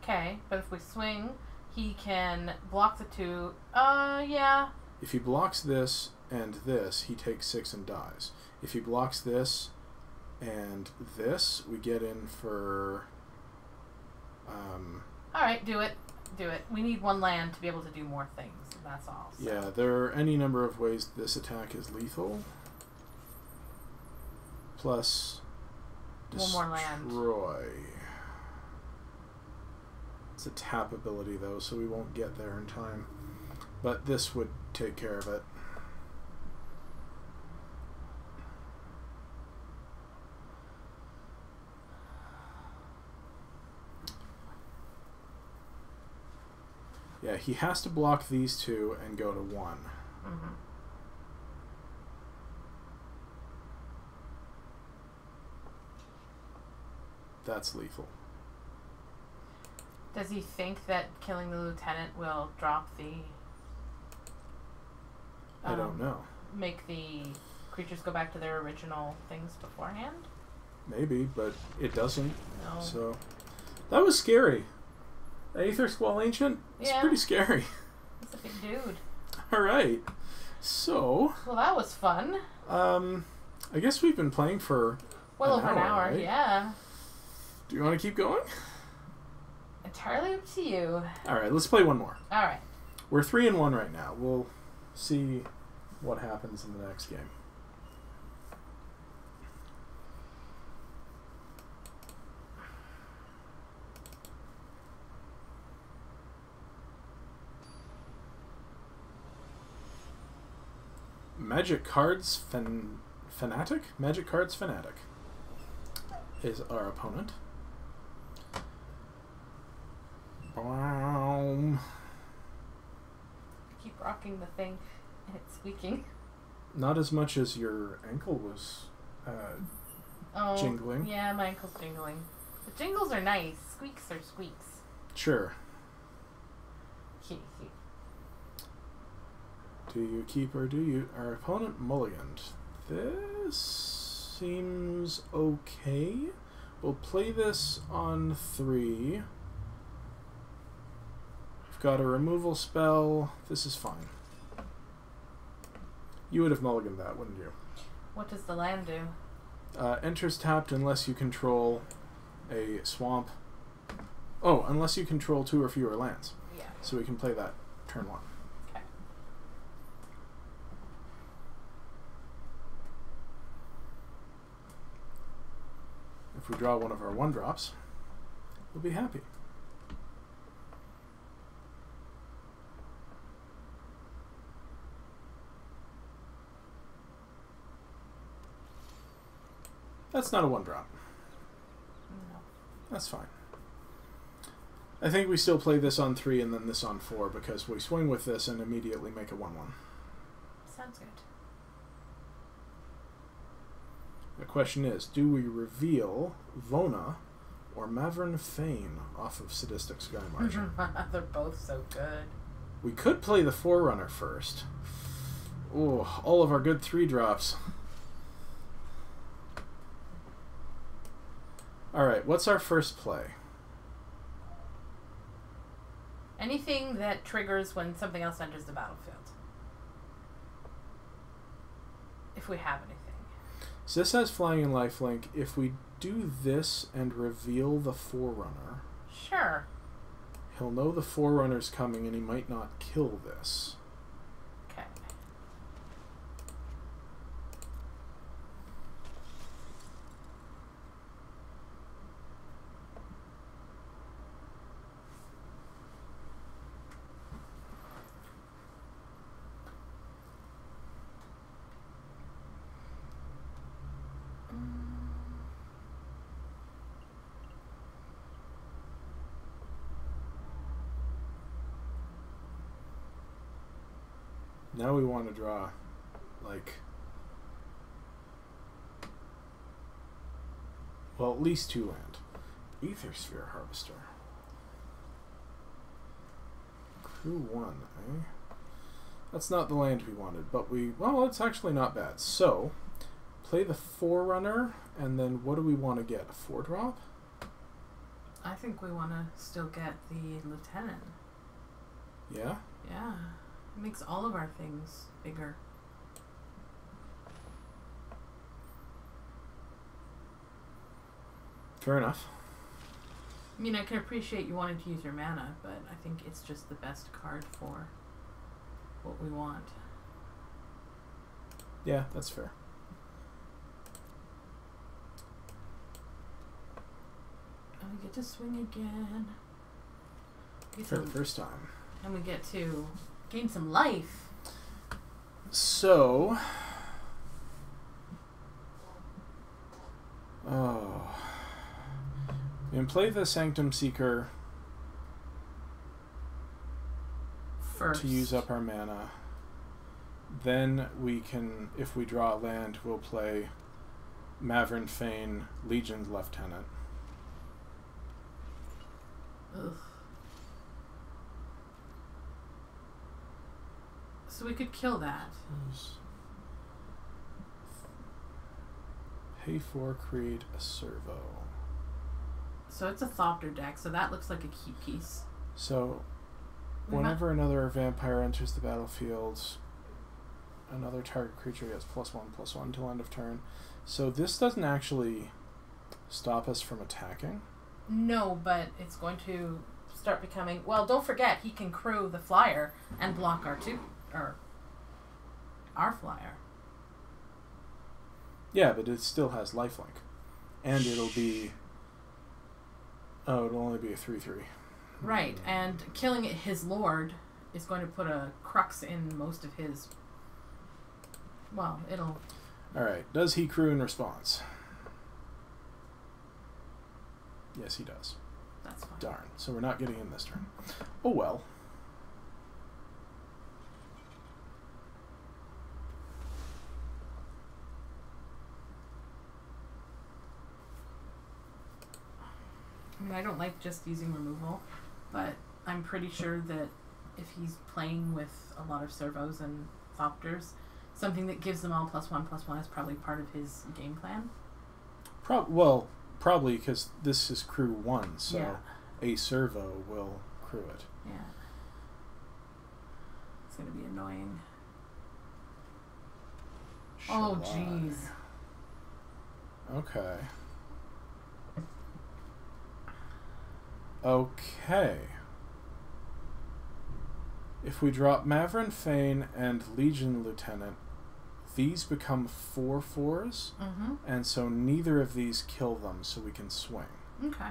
Okay, but if we swing, he can block the 2. Yeah. If he blocks this and this, he takes 6 and dies. If he blocks this and this, we get in for... Alright, do it. Do it. We need 1 land to be able to do more things. That's all. So. Yeah, there are any number of ways this attack is lethal. Plus... One more land. Destroy. It's a tap ability, though, so we won't get there in time. But this would take care of it. Yeah, he has to block these 2 and go to 1. Mm-hmm. That's lethal. Does he think that killing the lieutenant will drop the... I don't know. Make the creatures go back to their original things beforehand? Maybe, but it doesn't. No. So, that was scary. Aether Squall Ancient? It's pretty scary. He's a big dude. Alright. So... Well, that was fun. I guess we've been playing for well over an hour, right? Yeah. Do you want to keep going? Entirely up to you. Alright, let's play one more. Alright. We're 3-1 right now. We'll see what happens in the next game. Magic Cards Fanatic? Magic Cards Fanatic is our opponent. Boom. Keep rocking the thing and it's squeaking. Not as much as your ankle was jingling. Yeah, my ankle's jingling. The jingles are nice. Squeaks are squeaks. Sure. Do you keep or do you... Our opponent mulliganed. This seems okay. We'll play this on 3. We've got a removal spell. This is fine. You would have mulliganed that, wouldn't you? What does the land do? Enters tapped unless you control a swamp. Oh, unless you control 2 or fewer lands. Yeah. So we can play that turn 1. Okay. If we draw one of our 1-drops, we'll be happy. That's not a 1-drop. No. That's fine. I think we still play this on 3 and then this on 4 because we swing with this and immediately make a 1-1. Sounds good. The question is, do we reveal Vona or Mavern Fane off of Sadistic Sky Margin? They're both so good. We could play the Forerunner first. Oh, all of our good 3-drops. Alright, what's our first play? Anything that triggers when something else enters the battlefield. If we have anything. So this has flying and lifelink. If we do this and reveal the Forerunner, Sure. he'll know the Forerunner's coming and he might not kill this. Okay. Now we want to draw, like, Well, at least 2 land. Aether Sphere Harvester. Crew 1, eh? That's not the land we wanted, but well, it's actually not bad. So, play the Forerunner, and then what do we want to get? A 4-drop? I think we want to still get the Lieutenant. Yeah? Yeah. It makes all of our things bigger. Fair enough. I mean, I can appreciate you wanting to use your mana, but I think it's just the best card for what we want. Yeah, that's fair. And we get to swing again. For the first time. And we get to gain some life. So... Oh... And play the Sanctum Seeker first to use up our mana. Then we can, if we draw a land, we'll play Maverick Fane, Legion's Lieutenant. Ugh. So we could kill that. Pay 4, create a servo. So it's a Thopter deck, so that looks like a key piece. So, whenever another vampire enters the battlefield, another target creature gets +1/+1 till end of turn. So this doesn't actually stop us from attacking? No, but it's going to start becoming... Well, don't forget, he can crew the flyer and block our flyer. Yeah, but it still has lifelink. And it'll be... Oh, it'll only be a 3/3. Right, and killing his lord is going to put a crux in most of his... Well, it'll... Alright, does he crew in response? Yes, he does. That's fine. Darn, so we're not getting in this turn. Oh well. I mean, I don't like just using removal, but I'm pretty sure that if he's playing with a lot of servos and Thopters, something that gives them all +1/+1 is probably part of his game plan. Probably because this is crew 1, so yeah. A servo will crew it. Yeah. It's going to be annoying. Oh, jeez. Okay. Okay. If we drop Maverick Fane and Legion Lieutenant, these become 4/4s, and so neither of these kill them, so we can swing. Okay.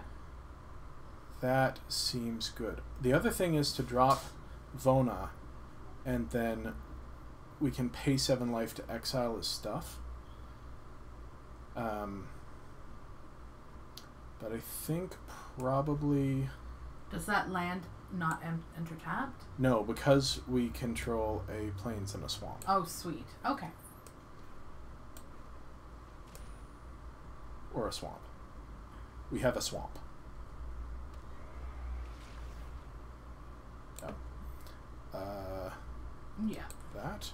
That seems good. The other thing is to drop Vona, and then we can pay 7 life to exile his stuff. But I think probably... Does that land not enter tapped? No, because we control a plains and a swamp. Oh, sweet. Okay. Or a swamp. We have a swamp. Oh. Yeah. That.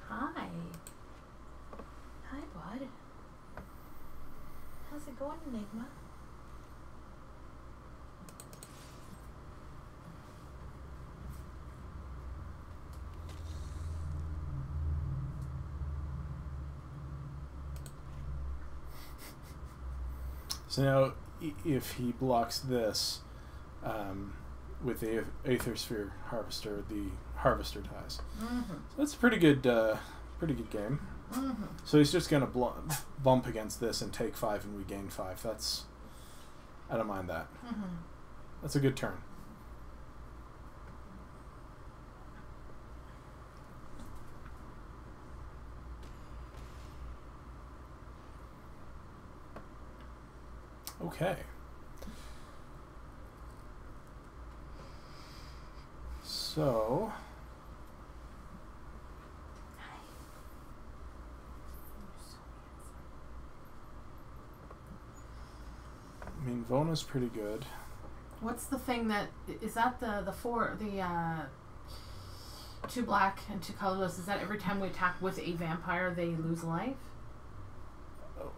Hi. Hi, bud. How's it going, Enigma? So now, if he blocks this with the Aether Sphere Harvester, the Harvester dies. So that's a pretty good game. So he's just gonna bump against this and take 5, and we gain 5. That's... I don't mind that. That's a good turn. Okay. So... I mean, Vona's pretty good. What's the thing that... Is that the 2 black and 2 colorless? Is that every time we attack with a vampire, they lose life?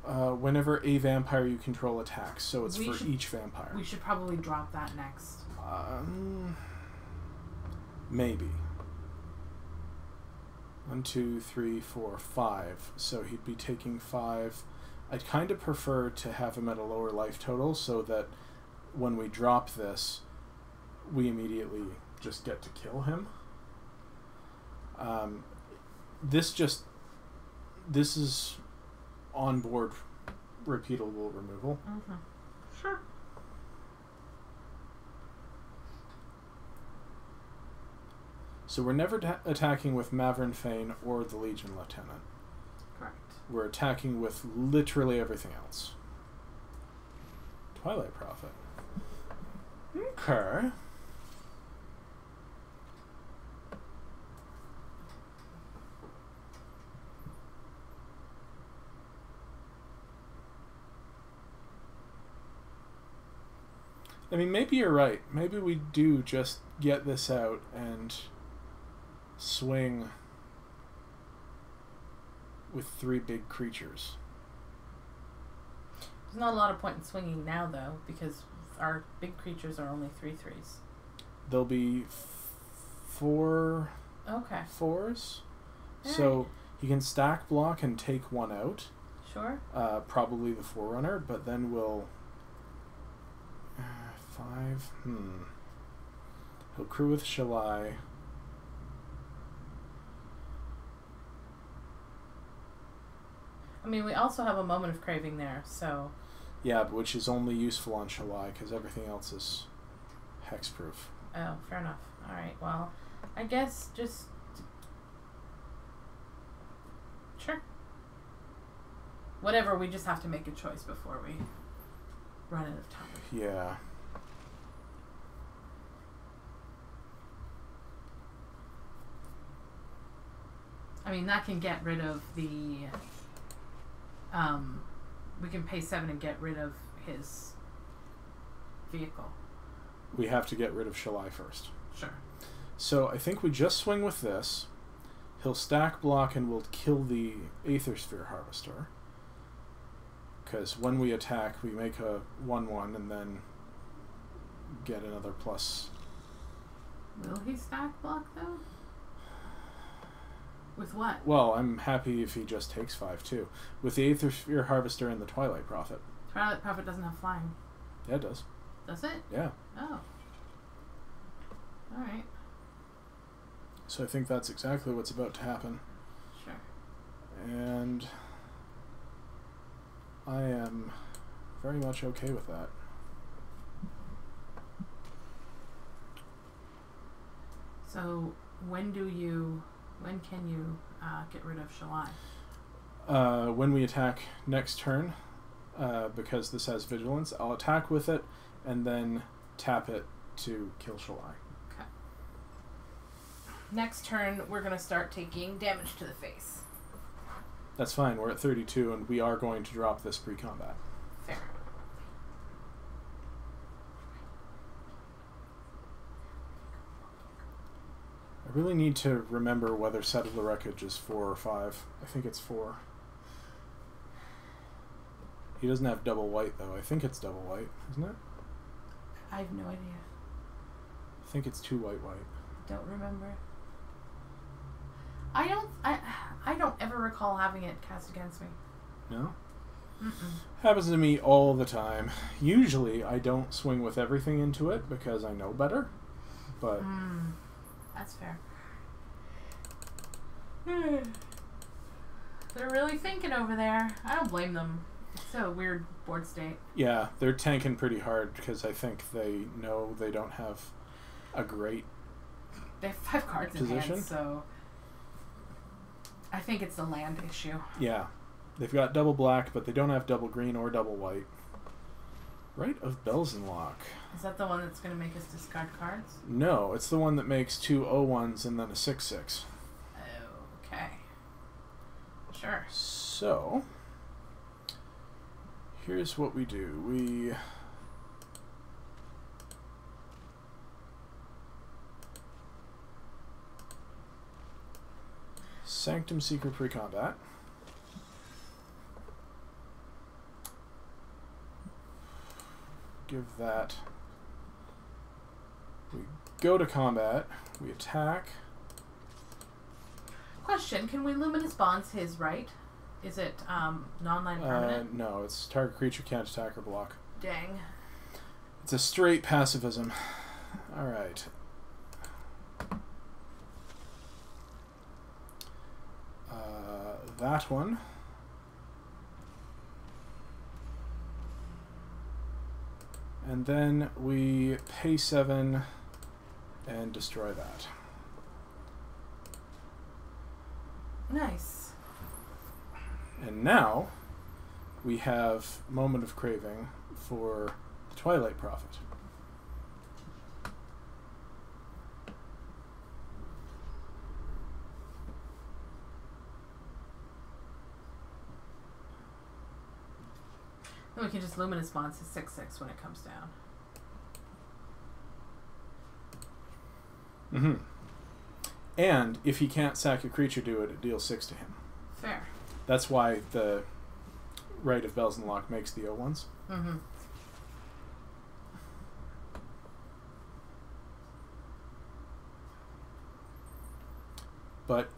Whenever a vampire you control attacks, so it's for each vampire. We should probably drop that next. Maybe. 1, 2, 3, 4, 5. So he'd be taking 5. I'd kind of prefer to have him at a lower life total so that when we drop this, we immediately just get to kill him. This is onboard repeatable removal. Mm-hmm. Sure. So we're never attacking with Maverick Fane or the Legion Lieutenant. Correct. We're attacking with literally everything else. Twilight Prophet. Okay. I mean, maybe you're right. Maybe we do just get this out and swing with 3 big creatures. There's not a lot of point in swinging now, though, because our big creatures are only 3/3s. There'll be 4 Okay. 4s. All So right. he can stack block and take 1 out. Sure. Probably the Forerunner, but then we'll... 5. He'll crew with Shalai. I mean, we also have a moment of craving there, so... Yeah, but which is only useful on Shalai, because everything else is hexproof. Oh, fair enough. Alright, well, I guess just... Sure. Whatever, we just have to make a choice before we run out of time. Yeah. I mean, that can get rid of the... we can pay 7 and get rid of his vehicle. We have to get rid of Shalai first. Sure. So I think we just swing with this. He'll stack block and we'll kill the Aethersphere Harvester. Because when we attack, we make a 1/1 and then get another plus. Will he stack block, though? With what? Well, I'm happy if he just takes 5 too. With the Aethersphere Harvester and the Twilight Prophet. Twilight Prophet doesn't have flying. Yeah, it does. Does it? Yeah. Oh. Alright. So I think that's exactly what's about to happen. Sure. And I am very much okay with that. So when can you get rid of Shalai? When we attack next turn, because this has vigilance, I'll attack with it and then tap it to kill Shalai. Okay. Next turn, we're going to start taking damage to the face. That's fine. We're at 32 and we are going to drop this pre-combat. Fair. I really need to remember whether Settle the Wreckage is 4 or 5. I think it's 4. He doesn't have double white, though. I think it's double white, isn't it? I have no idea. I think it's 2 white. Don't remember. I don't ever recall having it cast against me. No? Mm-mm. Happens to me all the time. Usually, I don't swing with everything into it because I know better. But... That's fair. They're really thinking over there. I don't blame them. It's a weird board state. Yeah, they're tanking pretty hard because I think they know they don't have a great They have 5 cards in position. hand, so I think it's the land issue. Yeah. They've got double black, but they don't have double green or double white. Rite of Belzenlock. Is that the one that's going to make us discard cards? No, it's the one that makes 2 0-1s and then a 6/6. Okay. Sure. So, here's what we do. We Sanctum Seeker pre-combat. Give that. We go to combat. We attack. Question: can we Luminous Bonds his right? Is it non-land permanent? No, it's target creature can't attack or block. Dang. It's a straight pacifism. All right. That one. And then we pay 7 and destroy that. Nice. And now we have Moment of Craving for the Twilight Prophet. Then we can just Luminous Bonds his 6/6 when it comes down. Mm-hmm. And if he can't sack a creature to it, it deals 6 to him. Fair. That's why the Rite of Belzenlock makes the 0-1s. Mm-hmm. But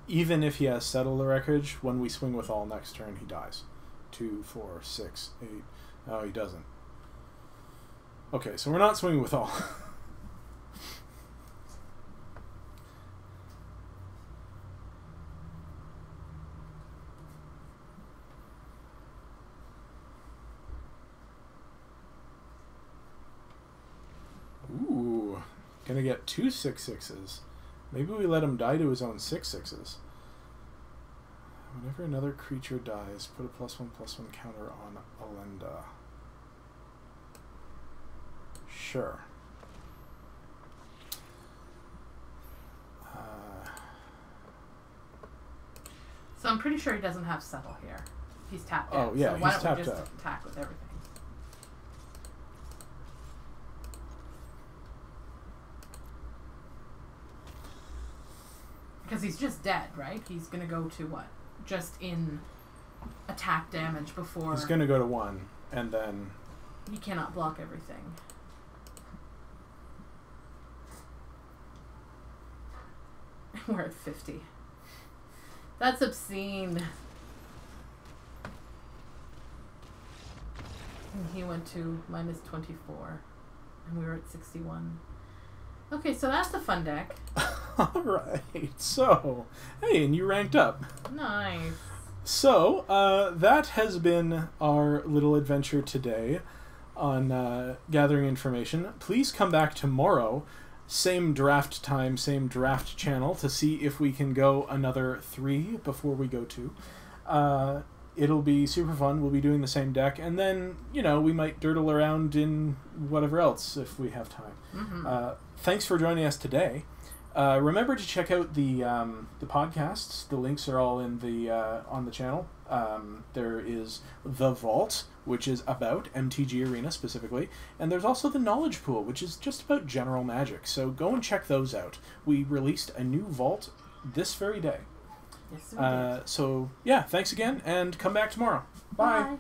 even if he has Settle the Wreckage, when we swing with all next turn, he dies. 2, 4, 6, 8. Oh, he doesn't. Okay, so we're not swinging with all. Ooh, gonna get 2 6/6s. Maybe we let him die to his own 6/6s. Whenever another creature dies, put a +1/+1 counter on Alenda. Sure. So I'm pretty sure he doesn't have Settle here. He's tapped out. Oh, yeah, so why he's don't we tapped just out. attack with everything? Because he's just dead, right? He's going to go to what? Just in attack damage before... He's going to go to 1, and then... He cannot block everything. We're at 50. That's obscene. And he went to -24. And we were at 61. Okay, so that's the fun deck. Alright, so... Hey, and you ranked up. Nice. So, that has been our little adventure today on gathering information. Please come back tomorrow, same draft time, same draft channel, to see if we can go another 3 before we go 2. It'll be super fun. We'll be doing the same deck, and then, you know, we might dirtle around in whatever else if we have time. Mm-hmm. Thanks for joining us today. Remember to check out the podcasts. The links are all in the on the channel. There is The Vault, which is about MTG Arena specifically, and there's also the Knowledge Pool, which is just about general Magic. So go and check those out. We released a new Vault this very day. Yes, we did. So yeah, thanks again, and come back tomorrow. Bye. Bye.